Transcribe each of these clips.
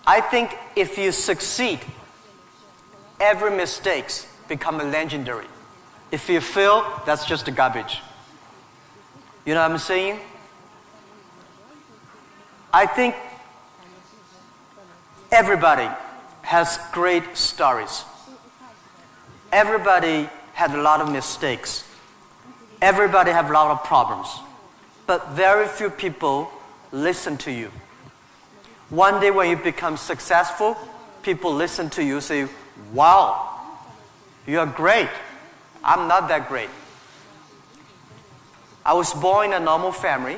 I think if you succeed, every mistake become legendary. If you fail, that's just garbage. You know what I'm saying? I think everybody has great stories. Everybody had a lot of mistakes. Everybody have a lot of problems. But very few people listen to you. One day when you become successful, people listen to you, say, wow, you are great. I'm not that great. I was born in a normal family,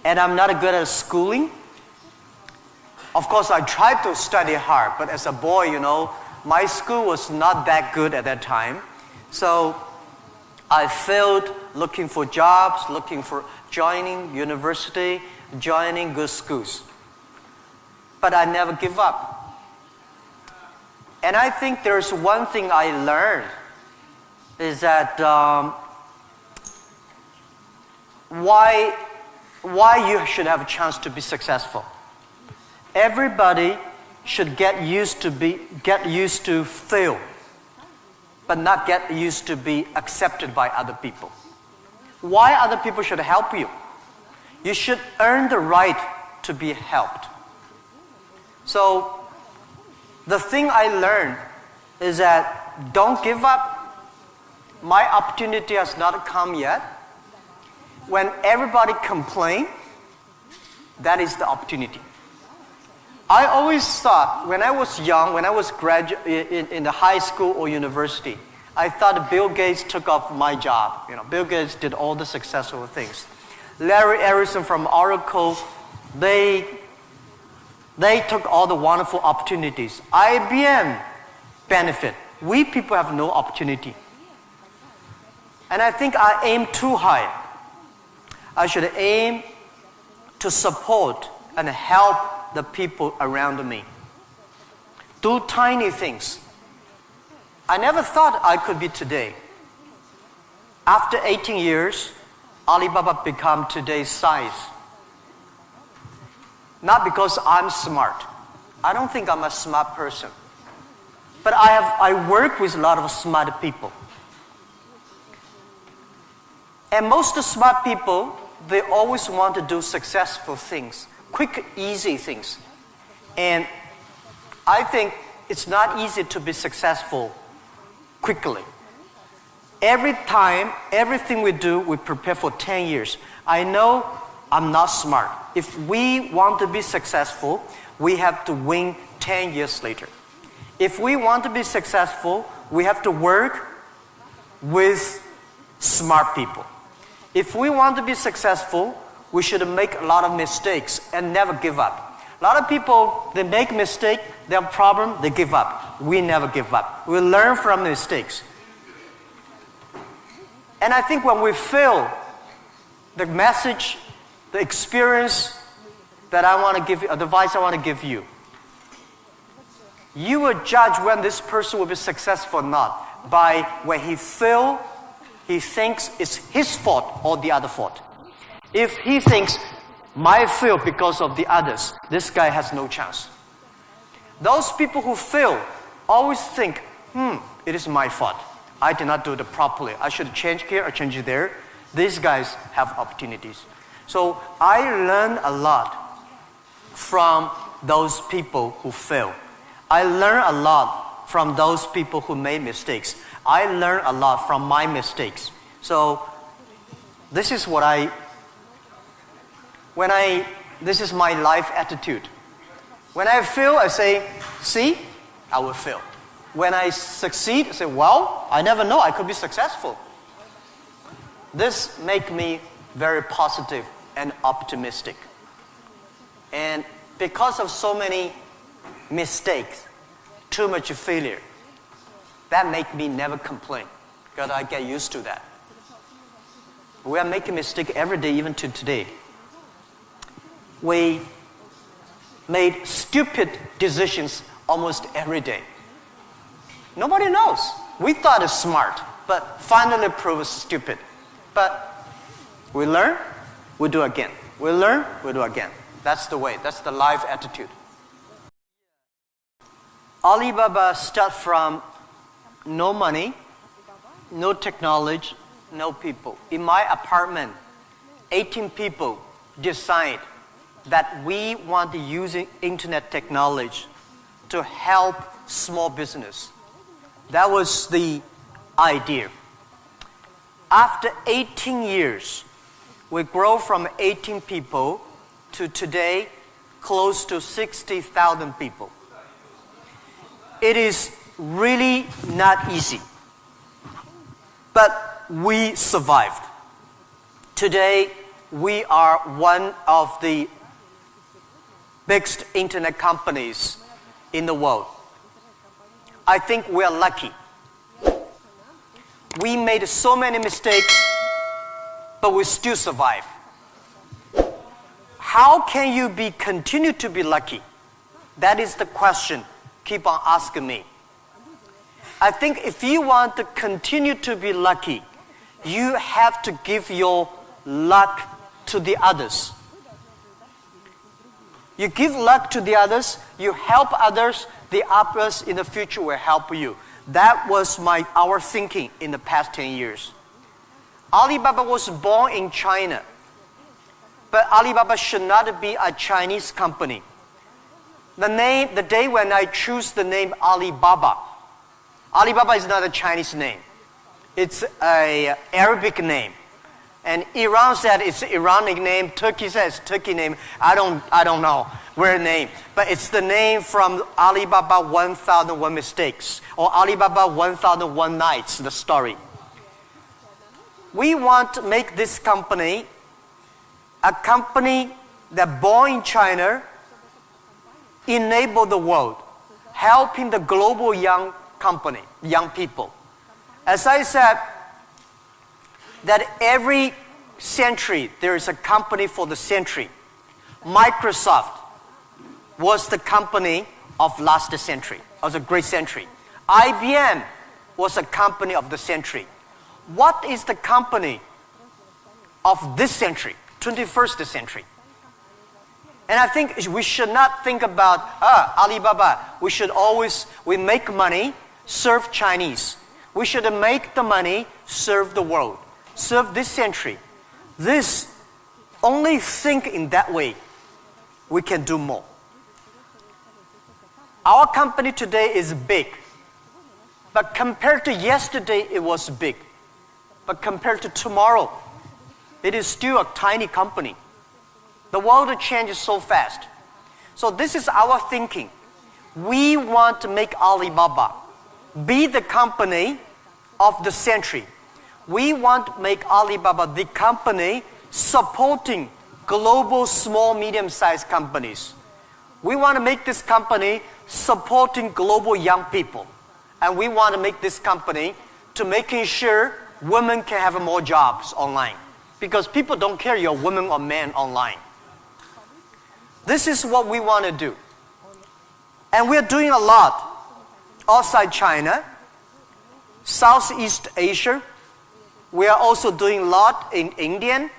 and I'm not good at schooling. Of course, I tried to study hard, but as a boy, my school was not that good at that time. So I failed looking for jobs, looking for joining university, joining good schools. But I never give up. And I think there's one thing I learned is that why you should have a chance to be successful. Everybody should get used to fail, but not get used to be accepted by other people. Why other people should help you? You should earn the right to be helped. So the thing I learned is that don't give up. My opportunity has not come yet. When everybody complains, that is the opportunity. I always thought when I was young, when I was in the high school or university, I thought Bill Gates took off my job. Bill Gates did all the successful things. Larry Ellison from Oracle, they took all the wonderful opportunities. IBM benefit. We people have no opportunity. And I think I aim too high. I should aim to support and help the people around me. Do tiny things. I never thought I could be today. After 18 years, Alibaba become today's size. Not because I'm smart. I don't think I'm a smart person. But I work with a lot of smart people. And most smart people, they always want to do successful things. Quick, easy things. And I think it's not easy to be successful quickly. Every time, everything we do, we prepare for 10 years. I know I'm not smart. If we want to be successful, we have to win 10 years later. If we want to be successful, we have to work with smart people. If we want to be successful, we should make a lot of mistakes and never give up. A lot of people, they make mistakes, they have a problem, they give up. We never give up. We learn from mistakes. And I think when we fail, the message, the experience that I want to give you, advice I want to give you, you will judge when this person will be successful or not by when he fails, he thinks it's his fault or the other fault. If he thinks, my fail because of the others, this guy has no chance. Those people who fail always think, it is my fault. I did not do it properly. I should change here or change there. These guys have opportunities. So I learned a lot from those people who fail. I learned a lot from those people who made mistakes. I learned a lot from my mistakes. So this is what this is my life attitude. When I fail, I say, see, I will fail. When I succeed, I say, well, I never know, I could be successful. This makes me very positive and optimistic. And because of so many mistakes, too much failure, that makes me never complain, because I get used to that. We are making mistakes every day, even to today. We made stupid decisions almost every day. Nobody knows. We thought it's smart, but finally proved stupid. But we learn, we do again. We learn, we do again. That's the way. That's the life attitude. Alibaba starts from no money, no technology, no people. In my apartment, 18 people decide that we want to use internet technology to help small business. That was the idea. After 18 years, we grow from 18 people to today close to 60,000 people. It is really not easy, but we survived. Today, we are one of the biggest internet companies in the world. I think we are lucky. We made so many mistakes, but we still survive. How can you continue to be lucky? That is the question. Keep on asking me. I think if you want to continue to be lucky, you have to give your luck to the others. You give luck to the others, you help others, the others in the future will help you. That was our thinking in the past 10 years. Alibaba was born in China, but Alibaba should not be a Chinese company. The day when I choose the name Alibaba, Alibaba is not a Chinese name. It's an Arabic name. And Iran said it's Iranic name. Turkey says Turkey name. I don't know where name. But it's the name from Alibaba 1001 Mistakes or Alibaba 1001 Nights, the story. We want to make this company a company that born in China, enable the world, helping the global young people. As I said, that every century there is a company for the century. Microsoft was the company of last century, of a great century. IBM was a company of the century. What is the company of this century, 21st century? And I think we should not think about Alibaba. We make money, serve Chinese. We should make the money, serve the world, serve this century. Only think in that way, we can do more. Our company today is big, but compared to yesterday, it was big. But compared to tomorrow, it is still a tiny company. The world changes so fast. So this is our thinking. We want to make Alibaba be the company of the century. We want to make Alibaba the company supporting global small, medium-sized companies. We want to make this company supporting global young people. And we want to make this company to making sure women can have more jobs online. Because people don't care you're a woman or man online. This is what we want to do. And we're doing a lot outside China, Southeast Asia. We are also doing a lot in India.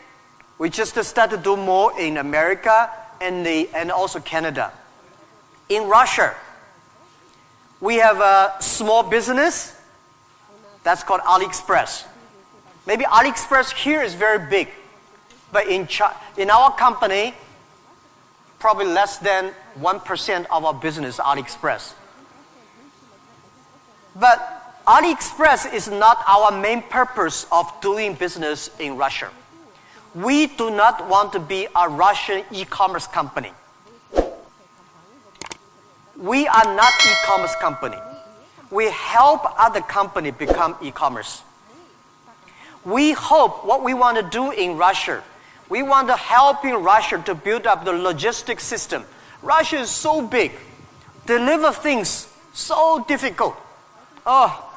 We just started to do more in America and also Canada. In Russia, we have a small business that's called AliExpress. Maybe AliExpress here is very big, but in our company, probably less than 1% of our business is AliExpress. But AliExpress is not our main purpose of doing business in Russia. We do not want to be a Russian e-commerce company. We are not e-commerce company. We help other companies become e-commerce. We hope what we want to do in Russia, we want to help in Russia to build up the logistics system. Russia is so big. Deliver things so difficult. Oh,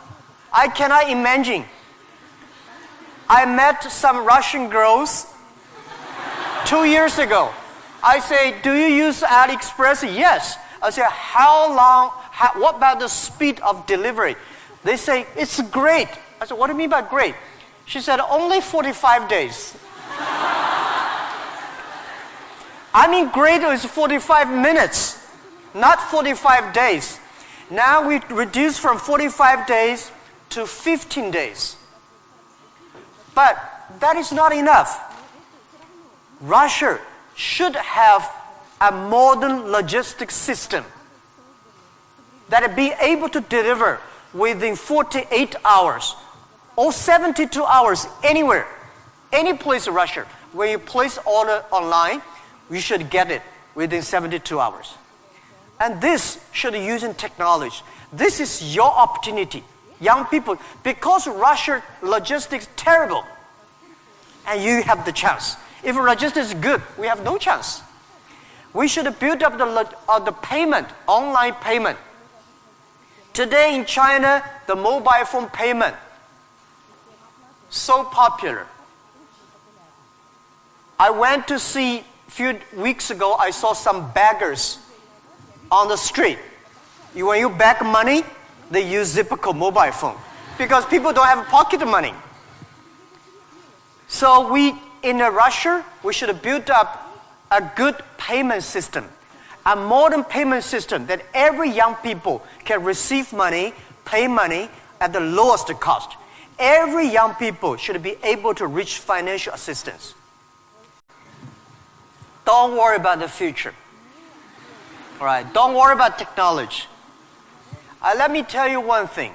I cannot imagine. I met some Russian girls 2 years ago. I say, do you use AliExpress? Yes. I say, what about the speed of delivery? They say, it's great. I said, what do you mean by great? She said, only 45 days. I mean, greater is 45 minutes, not 45 days. Now we reduce from 45 days to 15 days. But that is not enough. Russia should have a modern logistics system that will be able to deliver within 48 hours or 72 hours anywhere, any place in Russia. When you place order online, you should get it within 72 hours. And this should be using technology. This is your opportunity, young people, because Russia logistics is terrible, and you have the chance. If logistics is good, we have no chance. We should build up the payment, online payment. Today in China, the mobile phone payment, so popular. I went to see, a few weeks ago, I saw some beggars on the street. When you beg money, they use Zipco mobile phone because people don't have pocket money. So in Russia, we should build up a good payment system, a modern payment system that every young people can receive money, pay money at the lowest cost. Every young people should be able to reach financial assistance. Don't worry about the future. All right, don't worry about technology. Let me tell you one thing.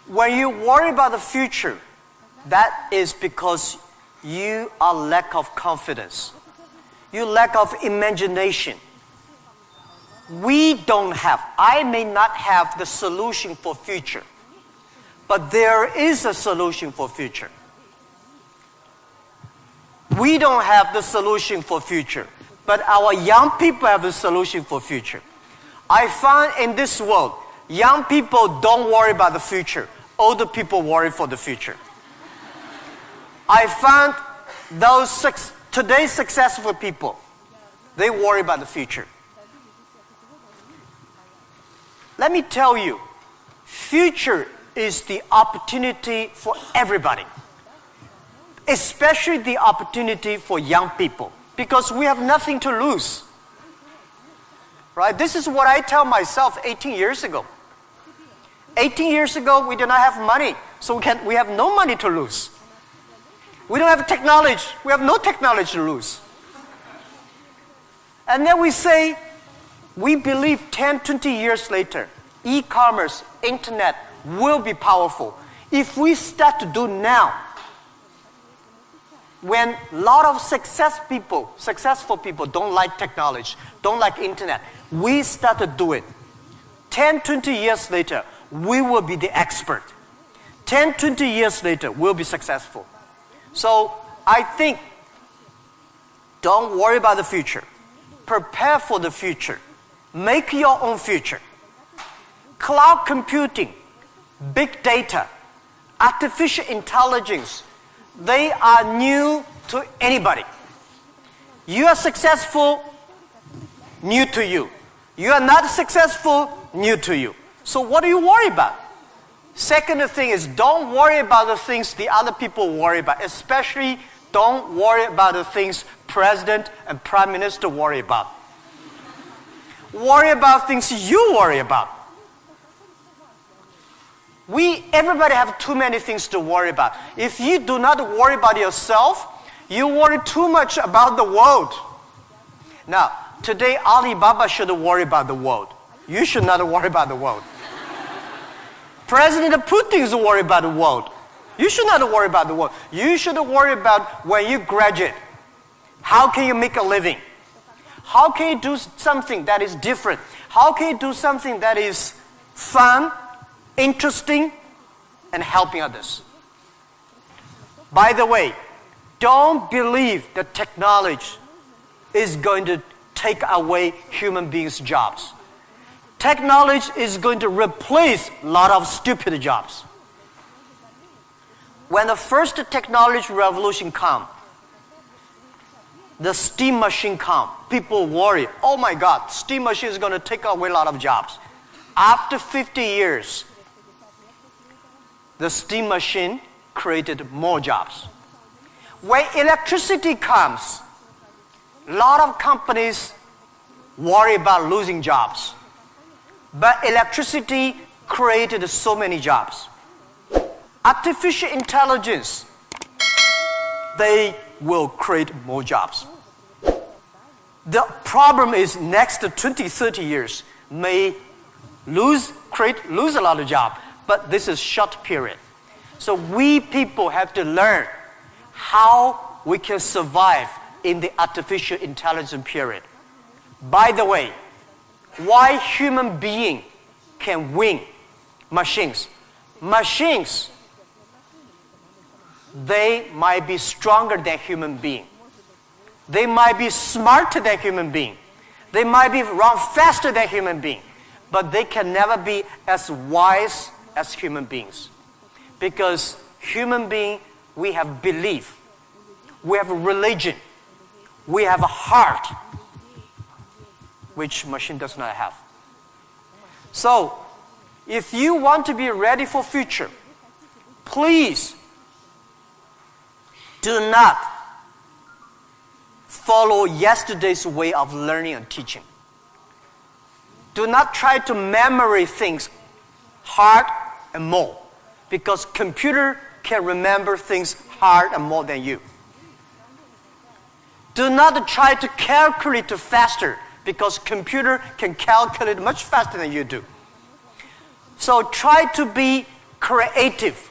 When you worry about the future, that is because you are lack of confidence. You lack of imagination. I may not have the solution for future, but there is a solution for future. We don't have the solution for future, but our young people have the solution for future. I find in this world, young people don't worry about the future. Older people worry for the future. I found today's successful people, they worry about the future. Let me tell you, future is the opportunity for everybody, especially the opportunity for young people, because we have nothing to lose. Right? This is what I tell myself 18 years ago. 18 years ago, we did not have money, so we have no money to lose. We don't have technology. We have no technology to lose. And then we say, we believe 10, 20 years later, e-commerce, internet will be powerful. If we start to do now, when a lot of successful people don't like technology, don't like internet, we start to do it. 10, 20 years later, we will be the expert. 10, 20 years later, we'll be successful. So I think, don't worry about the future. Prepare for the future. Make your own future. Cloud computing, big data, artificial intelligence, they are new to anybody. You are successful, new to you. You are not successful, new to you. So what do you worry about? Second thing is, don't worry about the things the other people worry about. Especially, don't worry about the things President and Prime Minister worry about. Worry about things you worry about. Everybody have too many things to worry about. If you do not worry about yourself, you worry too much about the world. Now, today Alibaba should worry about the world. You should not worry about the world. President Putin is worried about the world. You should not worry about the world. You should worry about when you graduate. How can you make a living? How can you do something that is different? How can you do something that is fun, interesting, and helping others? By the way, don't believe that technology is going to take away human beings' jobs. Technology is going to replace a lot of stupid jobs. When the first technology revolution came, the steam machine came, people worry, oh my God, steam machine is going to take away a lot of jobs. After 50 years, the steam machine created more jobs. When electricity comes, A lot of companies worry about losing jobs. But electricity created so many jobs. Artificial intelligence, they will create more jobs. The problem is next 20, 30 years may lose a lot of jobs, but this is short period. So we people have to learn how we can survive in the artificial intelligence period. By the way, why human being can win machines? Machines, they might be stronger than human being. They might be smarter than human being. They might be run faster than human being. But they can never be as wise as human beings. Because human being, we have belief. We have a religion. We have a heart, which machine does not have. So, if you want to be ready for future, please do not follow yesterday's way of learning and teaching. Do not try to memory things hard and more, because computer can remember things hard and more than you. Do not try to calculate faster, because computer can calculate much faster than you do. So try to be creative.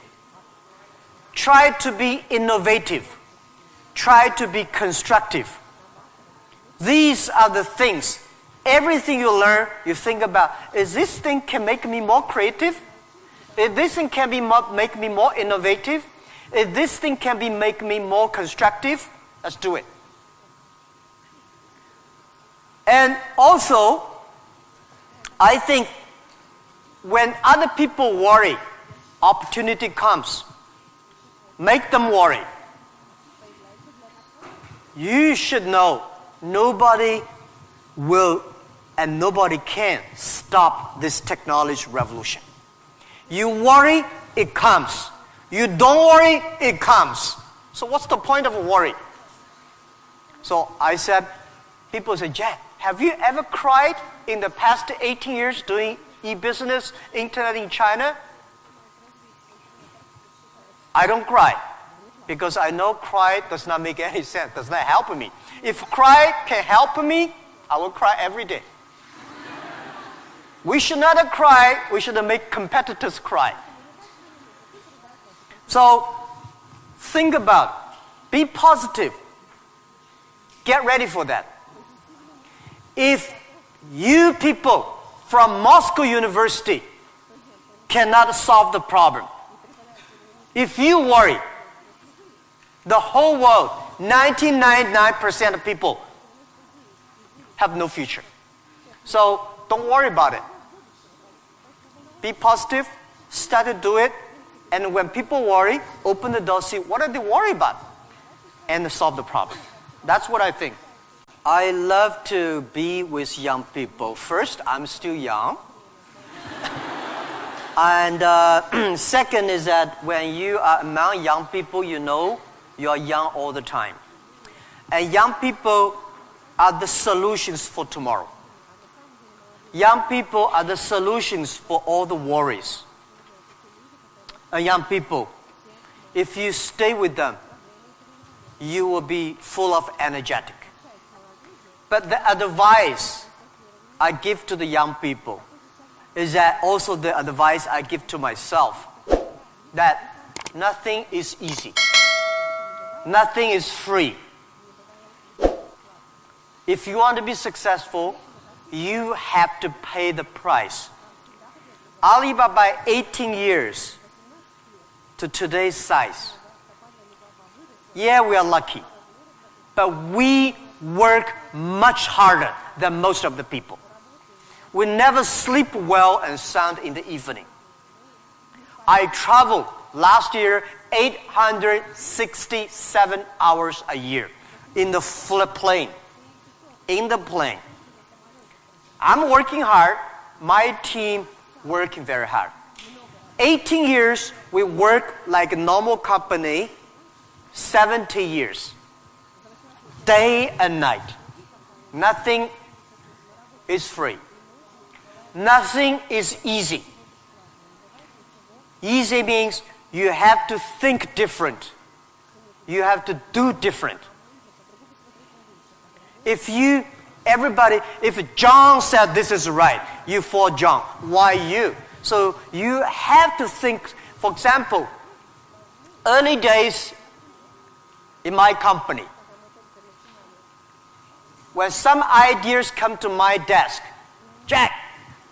Try to be innovative. Try to be constructive. These are the things. Everything you learn, you think about, is this thing can make me more creative? If this thing can make me more innovative? If this thing can make me more constructive? Let's do it. And also, I think when other people worry, opportunity comes. Make them worry. You should know nobody will and nobody can stop this technology revolution. You worry, it comes. You don't worry, it comes. So what's the point of worry? So I said, people say, Jack, have you ever cried in the past 18 years doing e-business, internet in China? I don't cry, because I know cry does not make any sense, does not help me. If cry can help me, I will cry every day. We should not cry, we should make competitors cry. So, think about, be positive. Get ready for that. If you people from Moscow University cannot solve the problem, if you worry, the whole world, 99% of people have no future. So don't worry about it. Be positive, start to do it, and when people worry, open the door, see what are they worried about, and solve the problem. That's what I think. I love to be with young people. First, I'm still young. And second is that when you are among young people, you know you are young all the time. And young people are the solutions for tomorrow. Young people are the solutions for all the worries. And young people, if you stay with them, you will be full of energetic. But the advice I give to the young people is that also the advice I give to myself, that nothing is easy. Nothing is free. If you want to be successful, you have to pay the price. Alibaba, 18 years to today's size. Yeah, we are lucky, but we work much harder than most of the people. We never sleep well and sound in the evening. I traveled last year 867 hours a year in the plane. In the plane. I'm working hard. My team working very hard. 18 years, we work like a normal company. 70 years. Day and night. Nothing is free. Nothing is easy. Easy means you have to think different. You have to do different. If John said this is right, you follow John. Why you? So you have to think. For example, early days in my company, when some ideas come to my desk, Jack,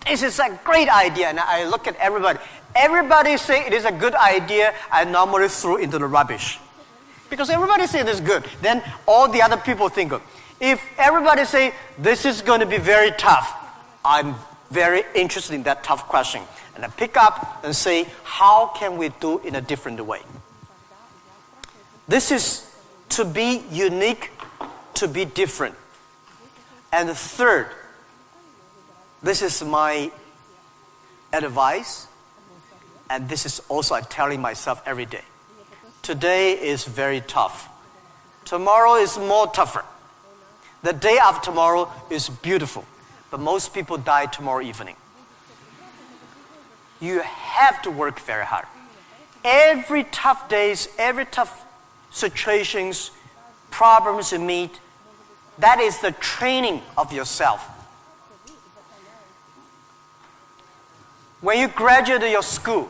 this is a great idea, and I look at everybody. Everybody say it is a good idea. I normally throw into the rubbish, because everybody say it is good. Then all the other people think of. If everybody say this is going to be very tough, I'm very interested in that tough question, and I pick up and say, how can we do it in a different way? This is to be unique, to be different. And the third, this is my advice, and this is also I'm telling myself every day. Today is very tough. Tomorrow is more tougher. The day after tomorrow is beautiful, but most people die tomorrow evening. You have to work very hard. Every tough days, every tough situations, problems you meet, that is the training of yourself. When you graduate your school,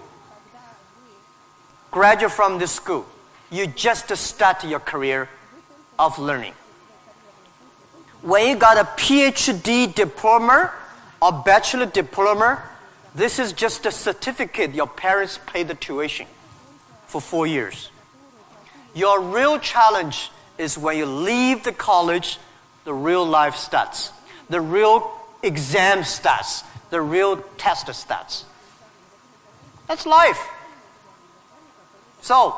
graduate from this school, you just start your career of learning. When you got a PhD diploma or bachelor diploma, this is just a certificate your parents paid the tuition for 4 years. Your real challenge is when you leave the college, the real life starts. The real exam starts. The real test starts. That's life. So,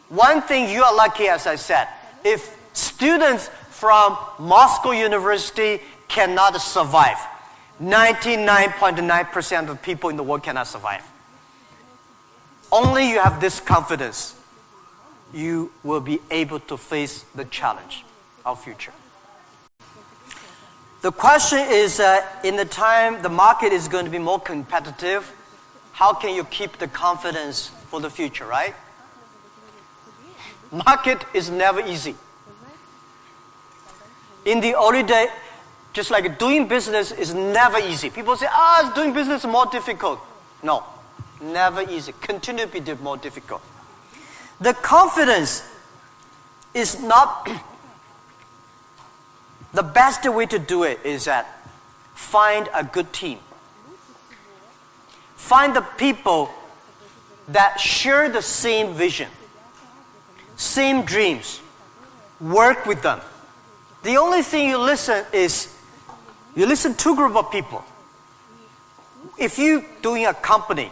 one thing you are lucky, as I said, if students from Moscow University cannot survive, 99.9% of people in the world cannot survive. Only you have this confidence, you will be able to face the challenge of future. The question is, in the time the market is going to be more competitive, how can you keep the confidence for the future, right? Market is never easy. In the early day, just like doing business is never easy. People say, doing business is more difficult. No, never easy. Continue to be more difficult. The confidence is not the best way to do it is that find a good team. Find the people that share the same vision, same dreams. Work with them. The only thing you listen to a group of people. If you're doing a company,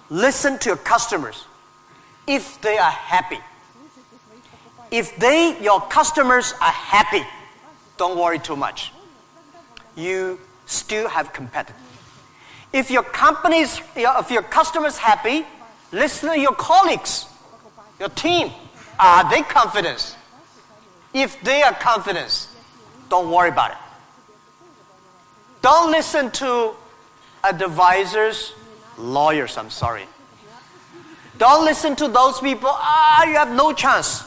listen to your customers. If they are happy. If your customers are happy, don't worry too much. You still have competitors. If your customers happy, listen to your colleagues, your team. Are they confident? If they are confident, don't worry about it. Don't listen to advisors, lawyers, I'm sorry. Don't listen to those people, you have no chance.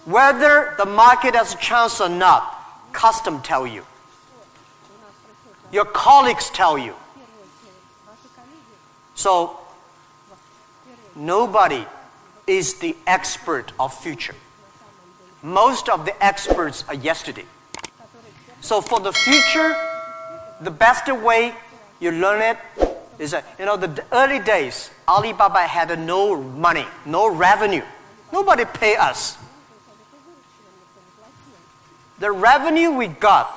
Whether the market has a chance or not, custom tell you. Your colleagues tell you. So, nobody is the expert of future. Most of the experts are yesterday. So for the future, the best way you learn it is that, the early days, Alibaba had no money, no revenue. Nobody pay us. The revenue we got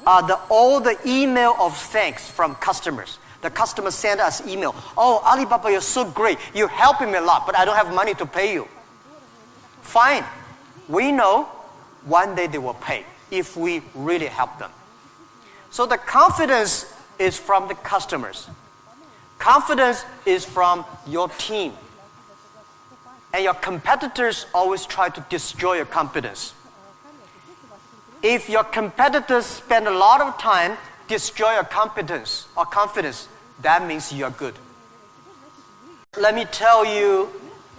are all the email of thanks from customers. The customers send us email. Oh, Alibaba, you're so great. You're helping me a lot, but I don't have money to pay you. Fine. We know one day they will pay if we really help them. So the confidence is from the customers. Confidence is from your team. And your competitors always try to destroy your confidence. If your competitors spend a lot of time destroy your competence or confidence, that means you're good. Let me tell you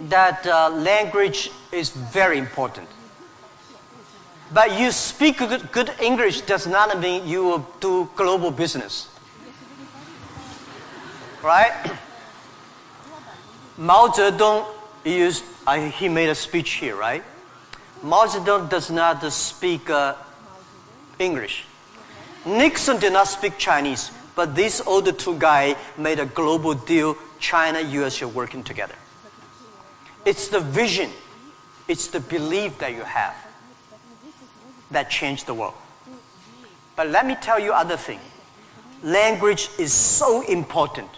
that language is very important. But you speak good English does not mean you will do global business. Right? Mao Zedong he made a speech here, right? Mao Zedong does not speak English. Nixon did not speak Chinese, but these other two guys made a global deal. China, US are working together. It's the vision, it's the belief that you have that changed the world. But let me tell you other thing. Language is so important.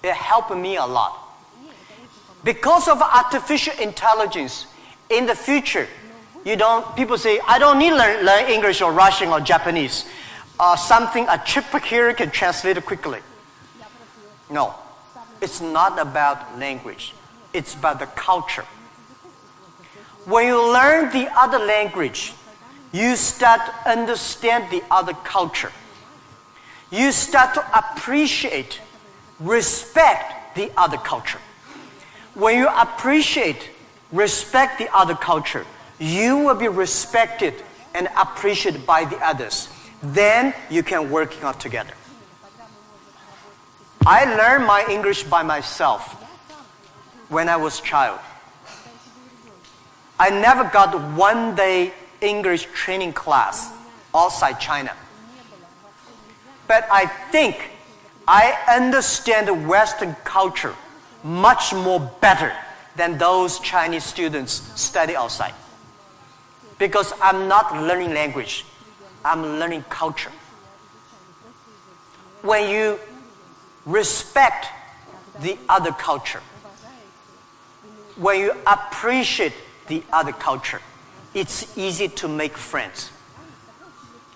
It helped me a lot. Because of artificial intelligence, in the future, people say, I don't need to learn English or Russian or Japanese. A chip here can translate it quickly. No, it's not about language. It's about the culture. When you learn the other language, you start to understand the other culture. You start to appreciate, respect the other culture. When you appreciate, respect the other culture, you will be respected and appreciated by the others. Then you can work out together. I learned my English by myself when I was a child. I never got one day English training class outside China. But I think I understand Western culture much more better than those Chinese students study outside. Because I'm not learning language, I'm learning culture. When you respect the other culture, when you appreciate the other culture, it's easy to make friends.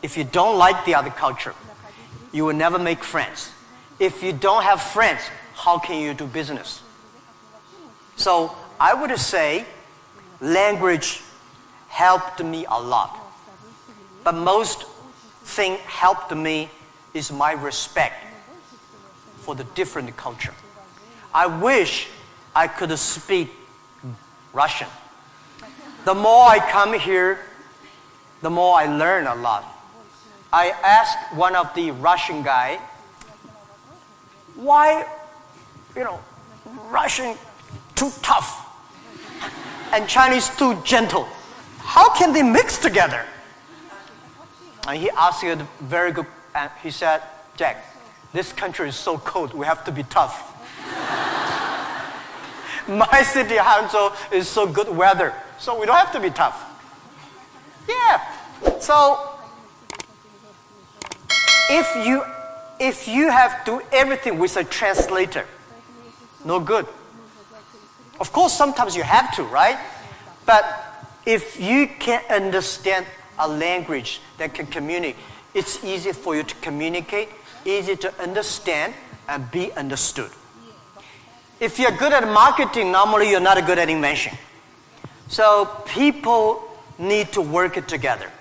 If you don't like the other culture, you will never make friends. If you don't have friends, how can you do business? So I would say language helped me a lot. But most thing helped me is my respect for the different culture. I wish I could speak Russian. The more I come here, the more I learn a lot. I asked one of the Russian guy, why, Russian too tough and Chinese too gentle? How can they mix together? And he asked a very good, and he said, Jack, this country is so cold, we have to be tough. My city, Hangzhou, is so good weather, so we don't have to be tough. Yeah. So if you have to do everything with a translator, no good. Of course, sometimes you have to, right? But if you can understand a language that can communicate, it's easy for you to communicate, easy to understand, and be understood. If you're good at marketing, normally you're not good at invention. So people need to work it together.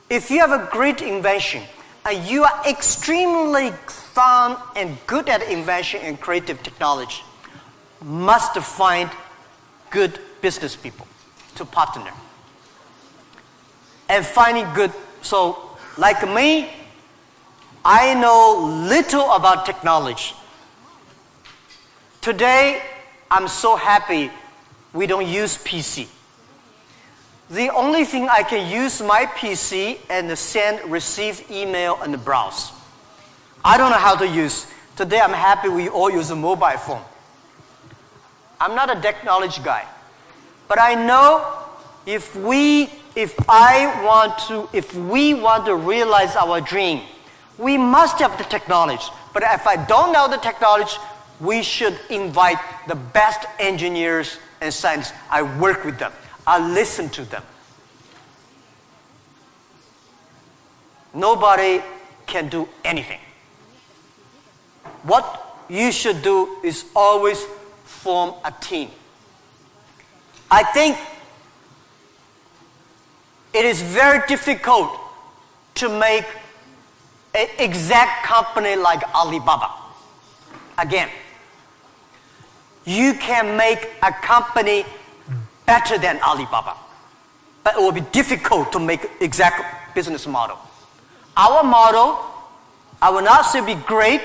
If you have a great invention, and you are extremely fun and good at invention and creative technology, must find good business people to partner. And finding good, so like me, I know little about technology. Today, I'm so happy we don't use PC. The only thing I can use my PC and receive email and browse. I don't know how to use. Today I'm happy we all use a mobile phone. I'm not a technology guy. But I know if we want to realize our dream, we must have the technology. But if I don't know the technology, we should invite the best engineers and scientists. I work with them. I listen to them. Nobody can do anything. What you should do is always form a team. I think It is very difficult to make an exact company like Alibaba. Again, you can make a company better than Alibaba, but it will be difficult to make exact business model. Our model, I will not say be great,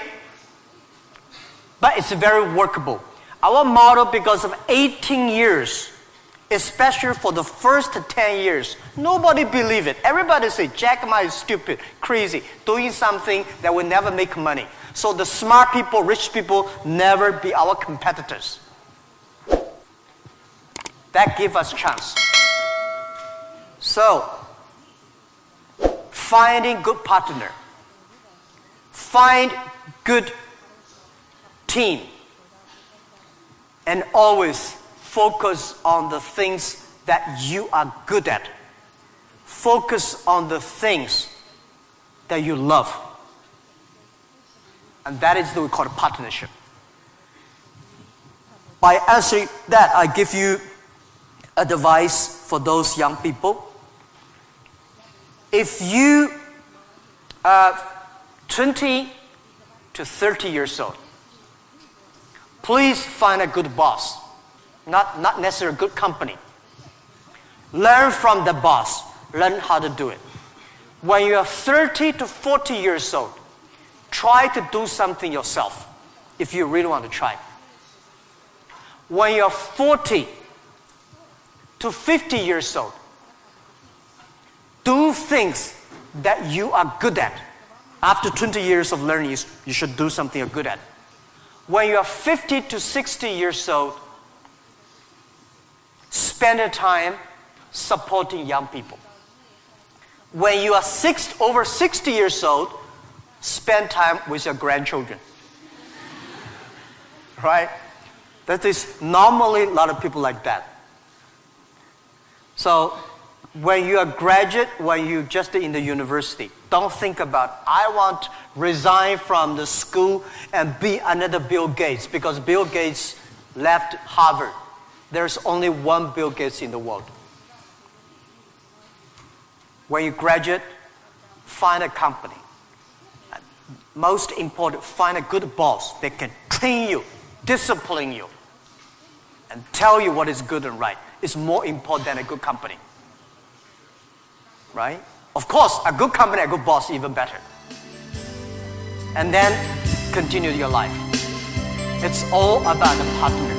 but it's very workable. Our model, because of 18 years, especially for the first 10 years, nobody believed it. Everybody say, Jack Ma is stupid, crazy, doing something that will never make money. So the smart people, rich people, never be our competitors. That gives us chance. So, finding good partner, find good team, and always focus on the things that you are good at. Focus on the things that you love. And that is what we call a partnership. By answering that, I give you advice for those young people. If you are 20 to 30 years old, please find a good boss, not necessarily a good company. Learn from the boss. Learn how to do it. When you are 30 to 40 years old, try to do something yourself if you really want to try. When you are 40 to 50 years old, do things that you are good at. After 20 years of learning, you should do something you're good at. When you are 50 to 60 years old, spend your time supporting young people. When you are over 60 years old, spend time with your grandchildren. Right? That is normally a lot of people like that. So when you are graduate, when you just in the university, don't think about, I want to resign from the school and be another Bill Gates, because Bill Gates left Harvard. There's only one Bill Gates in the world. When you graduate, find a company. Most important, find a good boss that can train you, discipline you, and tell you what is good and right. It's more important than a good company. Right? Of course, a good company, a good boss, even better. And then continue your life. It's all about the partner.